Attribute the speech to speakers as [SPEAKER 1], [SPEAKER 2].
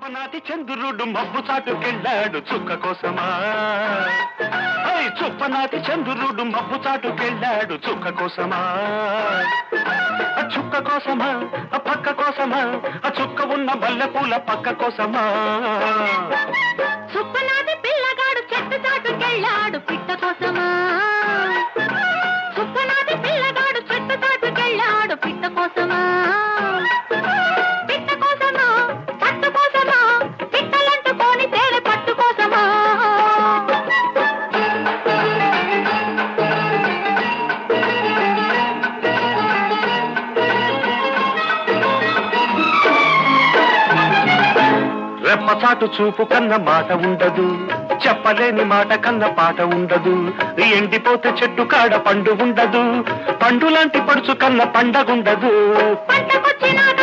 [SPEAKER 1] చుప్పనాటి చంద్రుడు మబ్బు చాటుకెళ్ళాడు చుక్క కోసమా. చుప్పనాటి చంద్రుడు మబ్బు చాటుకెళ్ళాడు చుక్క కోసమా. చుక్క కోసమా పక్క కోసమా చుక్క ఉన్న మల్లెపూల పక్క కోసమా.
[SPEAKER 2] చుప్పనాటి పిల్లగాడు చెట్టు చాటుకెళ్ళాడు పిట్ట కోసమా. చుప్పనాటి పిల్లగాడు చెట్టు చాటుకెళ్ళాడు పిట్ట కోసమా. పిట్ట కోసమా పట్టు కోసమా పిట్టలంటుకొని తేనె పట్టు కోసమా.
[SPEAKER 1] రెప్పచాటు చూపు కన్న మాట ఉండదు, చెప్పలేని మాట కన్న పాట ఉండదు. ఎండిపోతే చెట్టు కాడ పండు ఉండదు, పండు లాంటి పడుచు కన్న పండగుండదు.
[SPEAKER 2] పంటకొచ్చినాక